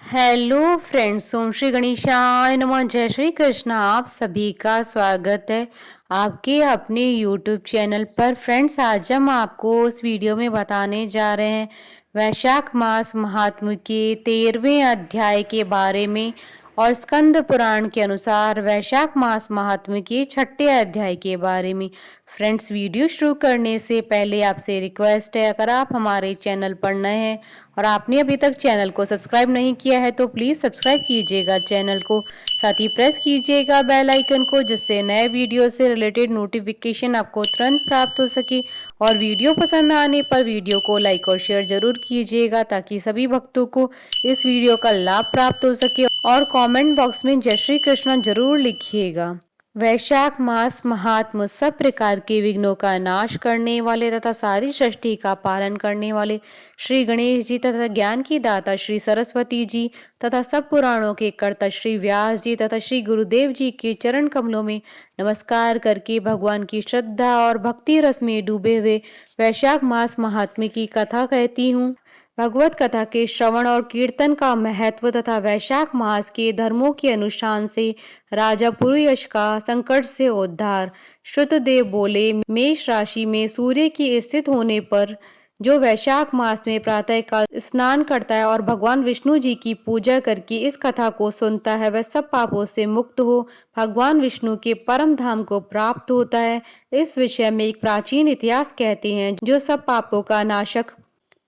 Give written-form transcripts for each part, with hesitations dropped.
Hello friends, ओम श्री गणेशाय नमः। जय श्री कृष्ण। आप सभी का स्वागत है आपके अपने यूट्यूब चैनल पर। फ्रेंड्स, आज हम आपको इस वीडियो में बताने जा रहे हैं वैशाख मास महात्म्य के 13वें अध्याय के बारे में और स्कंद पुराण के अनुसार वैशाख मास महात्म्य के 6ठे अध्याय के बारे में। फ्रेंड्स, वीडियो शुरू करने से पहले आपसे रिक्वेस्ट है, अगर आप हमारे चैनल पर नए हैं और आपने अभी तक चैनल को सब्सक्राइब नहीं किया है तो प्लीज़ सब्सक्राइब कीजिएगा चैनल को, साथ ही प्रेस कीजिएगा बेल आइकन को, जिससे नए वीडियो से रिलेटेड नोटिफिकेशन आपको तुरंत प्राप्त हो सके। और वीडियो पसंद आने पर वीडियो को लाइक और शेयर जरूर कीजिएगा ताकि सभी भक्तों को इस वीडियो का लाभ प्राप्त हो सके। और कमेंट बॉक्स में जय श्री कृष्ण जरूर लिखिएगा। वैशाख मास महात्म सब प्रकार के विघ्नों का नाश करने वाले तथा सारी सृष्टि का पालन करने वाले श्री गणेश जी तथा ज्ञान की दाता श्री सरस्वती जी तथा सब पुराणों के कर्ता श्री व्यास जी तथा श्री गुरुदेव जी के चरण कमलों में नमस्कार करके भगवान की श्रद्धा और भक्ति रस में डूबे हुए वैशाख मास महात्म्य की कथा कहती हूँ। भगवत कथा के श्रवण और कीर्तन का महत्व तथा वैशाख मास के धर्मों के अनुष्ठान से राजा पुरुयश का संकट से उद्धार। श्रुतदेव बोले, मेष राशि में सूर्य की स्थित होने पर जो वैशाख मास में प्रातः काल स्नान करता है और भगवान विष्णु जी की पूजा करके इस कथा को सुनता है, वह सब पापों से मुक्त हो भगवान विष्णु के परम धाम को प्राप्त होता है। इस विषय में एक प्राचीन इतिहास कहते हैं, जो सब पापों का नाशक,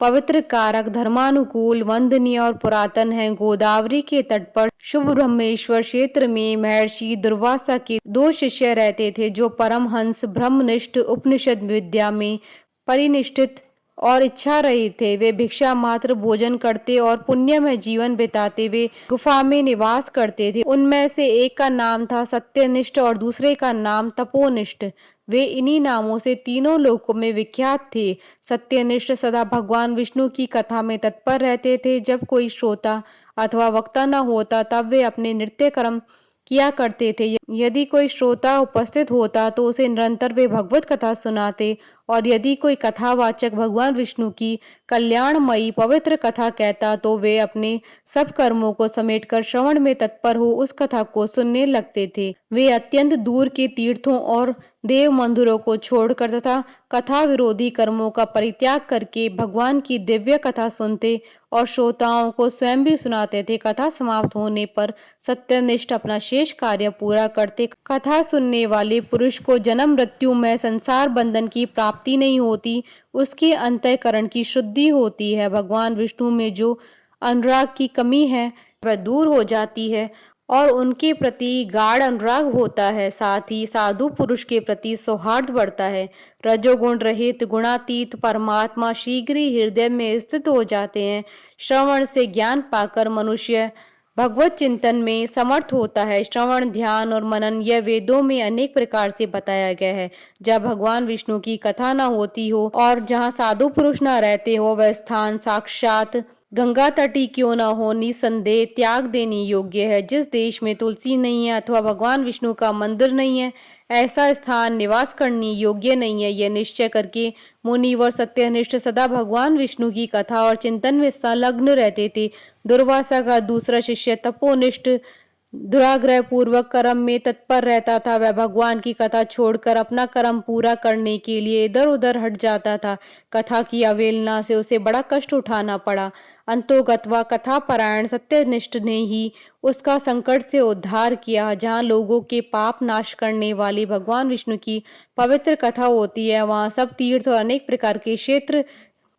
पवित्र, कारक, धर्मानुकूल, वंदनीय और पुरातन है। गोदावरी के तट पर शुभ ब्रह्मेश्वर क्षेत्र में महर्षि दुर्वासा के 2 शिष्य रहते थे, जो परमहंस ब्रह्मनिष्ठ उपनिषद विद्या में परिनिष्ठित और इच्छा रहित थे। वे भिक्षा मात्र भोजन करते और पुण्यमय जीवन बिताते वे गुफा में निवास करते थे। उनमें से एक का नाम था सत्यनिष्ठ और दूसरे का नाम तपोनिष्ठ। वे इन्हीं नामों से तीनों लोकों में विख्यात थे। सत्यनिष्ठ सदा भगवान विष्णु की कथा में तत्पर रहते थे। जब कोई श्रोता अथवा वक्ता न होता तब वे अपने नृत्य कर्म किया करते थे। यदि कोई श्रोता उपस्थित होता तो उसे निरंतर वे भगवत कथा सुनाते, और यदि कोई कथावाचक भगवान विष्णु की कल्याणमयी पवित्र कथा कहता तो वे अपने सब कर्मों को समेटकर श्रवण में तत्पर हो उस कथा को सुनने लगते थे। वे अत्यंत दूर के तीर्थों और देव मंदिरों को छोड़कर तथा कथा विरोधी कर्मों का परित्याग करके भगवान की दिव्य कथा सुनते और श्रोताओं को स्वयं भी सुनाते थे। कथा समाप्त होने पर सत्यनिष्ठ अपना शेष कार्य पूरा करते। कथा सुनने वाले पुरुष को जन्म मृत्यु में संसार बंधन की प्राप्ति नहीं होती, उसके अंतःकरण की शुद्धि होती है। भगवान विष्णु में जो अनुराग की कमी है वह दूर हो जाती है और उनके प्रति गाढ़ अनुराग होता है। साथ ही साधु पुरुष के प्रति सौहार्द बढ़ता है। रजोगुण रहित गुणातीत परमात्मा शीघ्र ही हृदय में स्थित हो जाते हैं। श्रवण से ज्ञान पाकर मनुष्य भगवत चिंतन में समर्थ होता है। श्रवण, ध्यान और मनन यह वेदों में अनेक प्रकार से बताया गया है। जब भगवान विष्णु की कथा न होती हो और जहाँ साधु पुरुष न रहते हो, वह स्थान साक्षात गंगा तटी क्यों न हो, निसंदेह त्याग देने योग्य है। जिस देश में तुलसी नहीं है अथवा भगवान विष्णु का मंदिर नहीं है, ऐसा स्थान निवास करने योग्य नहीं है। यह निश्चय करके मुनिवर सत्यनिष्ठ सदा भगवान विष्णु की कथा और चिंतन में संलग्न रहते थे। दुर्वासा का दूसरा शिष्य तपोनिष्ठ दुराग्रह पूर्वक कर्म में तत्पर रहता था। वह भगवान की कथा छोड़कर अपना कर्म पूरा करने के लिए इधर उधर हट जाता था। कथा की अवहेलना से उसे बड़ा कष्ट उठाना पड़ा। अंतोगत्वा कथा परायण सत्यनिष्ठ ने ही उसका संकट से उद्धार किया। जहाँ लोगों के पाप नाश करने वाली भगवान विष्णु की पवित्र कथा होती है, वहाँ सब तीर्थ और अनेक प्रकार के क्षेत्र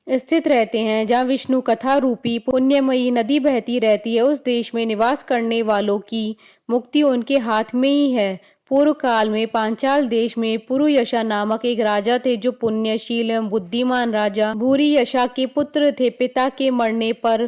स्थित रहते हैं। जहाँ विष्णु कथा रूपी पुण्यमयी नदी बहती रहती है, उस देश में निवास करने वालों की मुक्ति उनके हाथ में ही है। पूर्व काल में पांचाल देश में पुरुयशा नामक एक राजा थे, जो पुण्यशील एवं बुद्धिमान राजा भूरियशा के पुत्र थे। पिता के मरने पर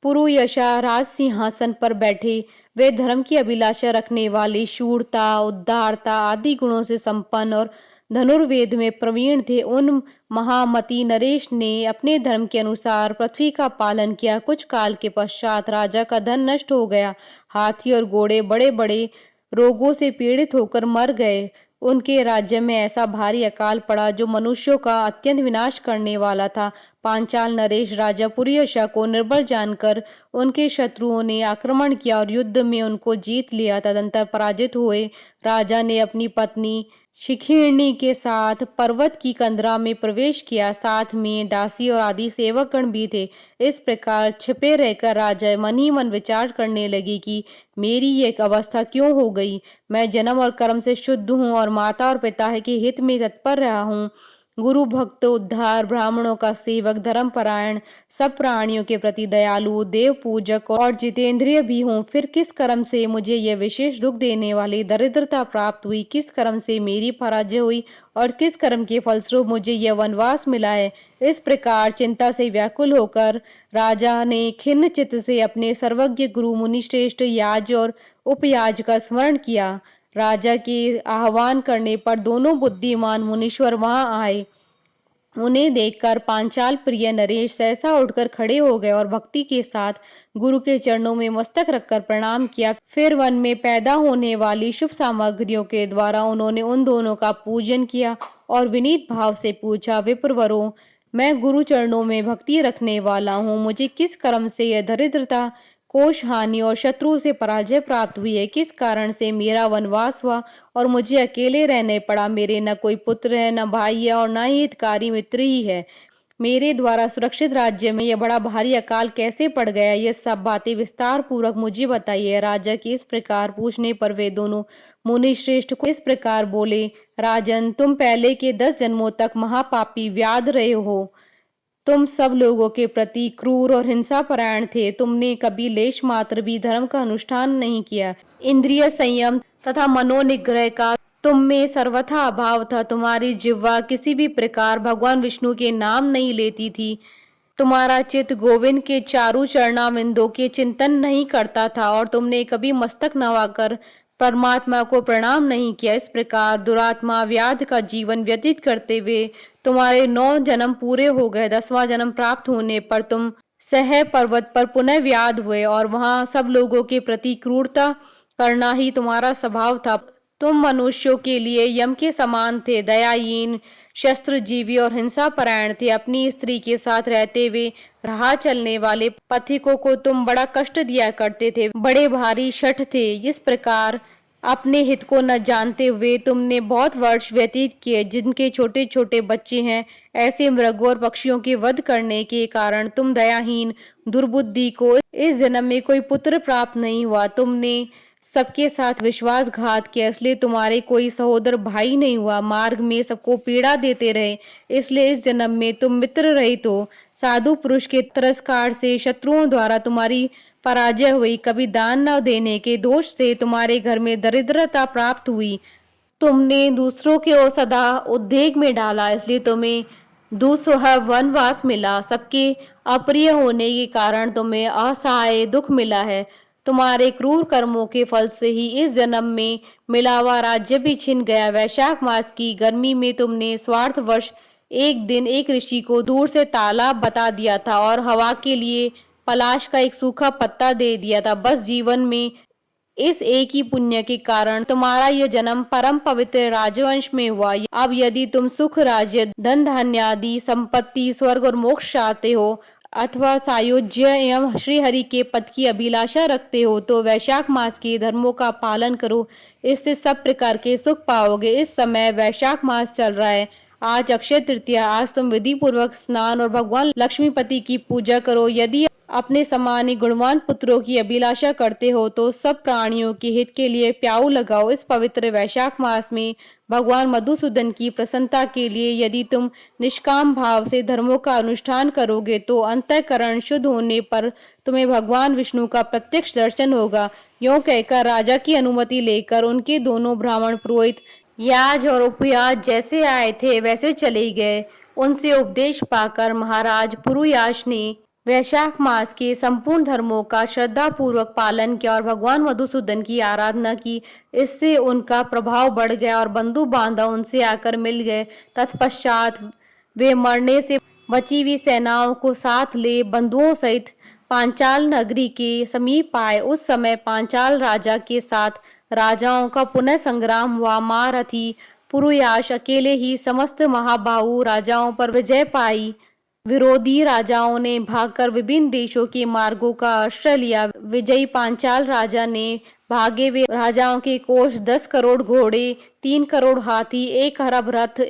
पुरुयशा राज सिंहासन पर बैठे। वे धर्म की अभिलाषा रखने वाले, शूरता, उदारता आदि गुणों से संपन्न और धनुर्वेद में प्रवीण थे। उन महामती नरेश ने अपने धर्म के अनुसार पृथ्वी का पालन किया। कुछ काल के पश्चात राजा का धन नष्ट हो गया। हाथी और घोड़े बड़े बड़े रोगों से पीड़ित होकर मर गए। उनके राज्य में ऐसा भारी अकाल पड़ा जो मनुष्यों का अत्यंत विनाश करने वाला था। पांचाल नरेश राजा पुरुयशा को निर्बल जानकर उनके शत्रुओं ने आक्रमण किया और युद्ध में उनको जीत लिया। तदंतर पराजित हुए राजा ने अपनी पत्नी शिखिरनी के साथ पर्वत की कंदरा में प्रवेश किया। साथ में दासी और आदि सेवकगण भी थे। इस प्रकार छिपे रहकर राजा मन ही मन विचार करने लगी कि मेरी ये अवस्था क्यों हो गई। मैं जन्म और कर्म से शुद्ध हूँ और माता और पिता के हित में तत्पर रहा हूँ। गुरु भक्त उद्धार, ब्राह्मणों का सेवक, धर्मपरायण, सब प्राणियों के प्रति दयालु, देव पूजक और जितेंद्रिय भी हूँ। फिर किस कर्म से मुझे यह विशेष दुख देने वाली दरिद्रता प्राप्त हुई? किस कर्म से मेरी पराजय हुई और किस कर्म के फलस्वरूप मुझे यह वनवास मिला है? इस प्रकार चिंता से व्याकुल होकर राजा ने खिन्न चित्त से अपने सर्वज्ञ गुरु मुनिश्रेष्ठ याज और उपयाज का स्मरण किया। राजा के आह्वान करने पर दोनों बुद्धिमान मुनीश्वर वहां आए। उन्हें देखकर पांचाल प्रिय नरेश सहसा उठकर खड़े हो गए और भक्ति के साथ गुरु के चरणों में मस्तक रखकर प्रणाम किया। फिर वन में पैदा होने वाली शुभ सामग्रियों के द्वारा उन्होंने उन दोनों का पूजन किया और विनीत भाव से पूछा, विप्रवरों, मैं गुरु चरणों में भक्ति रखने वाला हूँ। मुझे किस कर्म से यह दरिद्रता, कोष हानि और शत्रु से पराजय प्राप्त हुई है? किस कारण से मेरा वनवास हुआ और मुझे अकेले रहने पड़ा? मेरे न कोई पुत्र है, न भाई है और न ही हितकारी मित्र ही है। मेरे द्वारा सुरक्षित राज्य में यह बड़ा भारी अकाल कैसे पड़ गया? ये सब बातें विस्तार पूर्वक मुझे बताइए। राजा के इस प्रकार पूछने पर वे दोनों मुनि श्रेष्ठ को इस प्रकार बोले, राजन, तुम पहले के 10 जन्मों तक महापापी व्याध रहे हो। तुम सब लोगों के प्रति क्रूर और हिंसापरायण थे। तुमने कभी लेश मात्र भी धर्म का अनुष्ठान नहीं किया। इंद्रिय संयम तथा मनोनिग्रह का तुम में सर्वथा अभाव था। तुम्हारी जिह्वा किसी भी प्रकार भगवान विष्णु के नाम नहीं लेती थी। तुम्हारा चित्त गोविंद के चारु चरणाविंदों के चिंतन नहीं करता था और तुमने कभी मस्तक नवाकर परमात्मा को प्रणाम नहीं किया। इस प्रकार दुरात्मा व्याध का जीवन व्यतीत करते हुए तुम्हारे 9 जन्म पूरे हो गए। 10वां जन्म प्राप्त होने पर तुम सह पर्वत पर पुनः व्याध हुए और वहां सब लोगों के प्रति क्रूरता करना ही तुम्हारा स्वभाव था। तुम मनुष्यों के लिए यम के समान थे, दयाहीन, शस्त्रजीवी और हिंसापरायण थे। अपनी स्त्री के साथ रहते हुए राह चलने वाले पथिकों को तुम बड़ा कष्ट दिया करते थे, बड़े भारी शठ थे। इस प्रकार अपने हित को न जानते हुए तुमने बहुत वर्ष व्यतीत किए। जिनके छोटे छोटे बच्चे हैं, ऐसे मृगों और पक्षियों के वध करने के कारण तुम दयाहीन दुर्बुद्धि को इस जन्म में कोई पुत्र प्राप्त नहीं हुआ। तुमने सबके साथ विश्वासघात किया, इसलिए तुम्हारे कोई सहोदर भाई नहीं हुआ। मार्ग में सबको पीड़ा देते रहे, इसलिए इस जन्म में तुम मित्र रहित हो। साधु पुरुष के तिरस्कार से शत्रुओं द्वारा तुम्हारी पराजय हुई। कभी दान न देने के दोष से तुम्हारे घर में दरिद्रता प्राप्त हुई। तुमने दूसरों को सदा उद्वेग में डाला, इसलिए तुम्हें दुस्सह वनवास मिला। सबके अप्रिय होने के कारण तुम्हें असहाय दुख मिला है। तुम्हारे क्रूर कर्मों के फल से ही इस जन्म में मिला हुआ राज्य भी छिन गया। वैशाख मास की गर्मी में तुमने स्वार्थवश एक दिन एक ऋषि को दूर से तालाब बता दिया था और हवा के लिए पलाश का एक सूखा पत्ता दे दिया था। बस जीवन में इस एक ही पुण्य के कारण तुम्हारा यह जन्म परम पवित्र राजवंश में हुआ। अब यदि तुम सुख, राज्य, धन धान्य आदि संपत्ति, स्वर्ग और मोक्ष चाहते हो अथवा सायुज्य एवं श्रीहरि के पद की अभिलाषा रखते हो तो वैशाख मास के धर्मों का पालन करो। इससे सब प्रकार के सुख पाओगे। इस समय वैशाख मास चल रहा है। आज अक्षय तृतीया। आज तुम विधि पूर्वक स्नान और भगवान लक्ष्मीपति की पूजा करो। यदि अपने समान ही गुणवान पुत्रों की अभिलाषा करते हो तो सब प्राणियों के हित के लिए प्याऊ लगाओ। इस पवित्र वैशाख मास में भगवान मधुसूदन की प्रसन्नता के लिए यदि तुम निष्काम भाव से धर्मों का अनुष्ठान करोगे तो अंतःकरण शुद्ध होने पर तुम्हें भगवान विष्णु का प्रत्यक्ष दर्शन होगा। यूं कहकर राजा की अनुमति लेकर उनके दोनों ब्राह्मण पुरोहित याज और उपयाज जैसे आए थे वैसे चले गए। उनसे उपदेश पाकर महाराज पुरुयाश ने वैशाख मास के संपूर्ण धर्मों का श्रद्धा पूर्वक पालन किया और भगवान मधुसूदन की आराधना की। इससे उनका प्रभाव बढ़ गया और बंधु बांधव उनसे आकर मिल गए। तत्पश्चात वे मरने से बची हुई सेनाओं को साथ ले बंधुओं सहित पांचाल नगरी के समीप आए। उस समय पांचाल राजा के साथ राजाओं का पुनः संग्राम हुआ। महारथी पुरुयाश अकेले ही समस्त महाबाहु राजाओं पर विजय पाई। विरोधी राजाओं ने भागकर विभिन्न देशों के मार्गों का आश्रय लिया। विजयी पांचाल राजा ने भागे हुए राजाओं के कोष 10 करोड़ घोड़े, 3 करोड़ हाथी, 1 अरब रथ,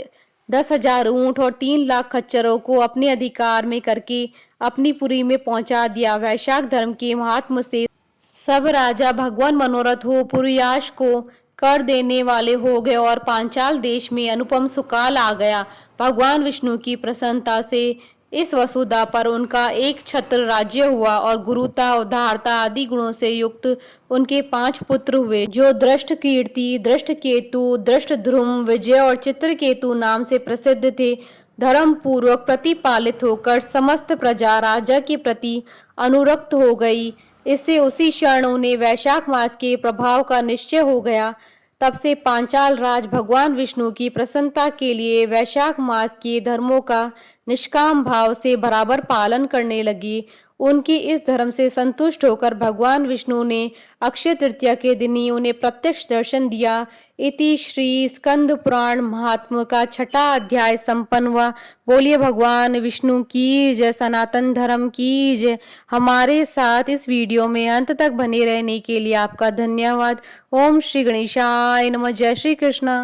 10,000 ऊंट और 3 लाख खच्चरों को अपने अधिकार में करके अपनी पुरी में पहुंचा दिया। वैशाख धर्म के महात्म से सब राजा भगवान मनोरथ हो पुरुयाश को कर देने वाले हो गए और पांचाल देश में अनुपम सुकाल आ गया। भगवान विष्णु की प्रसन्नता से इस वसुधा पर उनका एक छत्र राज्य हुआ और गुरुता, उदारता आदि गुणों से युक्त उनके 5 पुत्र हुए, जो दृष्ट कीर्ति, दृष्ट केतु, दृष्ट ध्रुम, विजय और चित्रकेतु नाम से प्रसिद्ध थे। धर्म पूर्वक प्रतिपालित होकर समस्त प्रजा राजा के प्रति अनुरक्त हो गई। इससे उसी क्षण उन्हें वैशाख मास के प्रभाव का निश्चय हो गया। तब से पांचाल राज भगवान विष्णु की प्रसन्नता के लिए वैशाख मास के धर्मों का निष्काम भाव से बराबर पालन करने लगी। उनके इस धर्म से संतुष्ट होकर भगवान विष्णु ने अक्षय तृतीया के दिन ही उन्हें प्रत्यक्ष दर्शन दिया। इति श्री स्कंद पुराण महात्म्य का 6वां अध्याय संपन्न हुआ। बोलिए भगवान विष्णु की जय, सनातन धर्म की जय। हमारे साथ इस वीडियो में अंत तक बने रहने के लिए आपका धन्यवाद। ओम श्री गणेशाय नमः। जय श्री कृष्ण।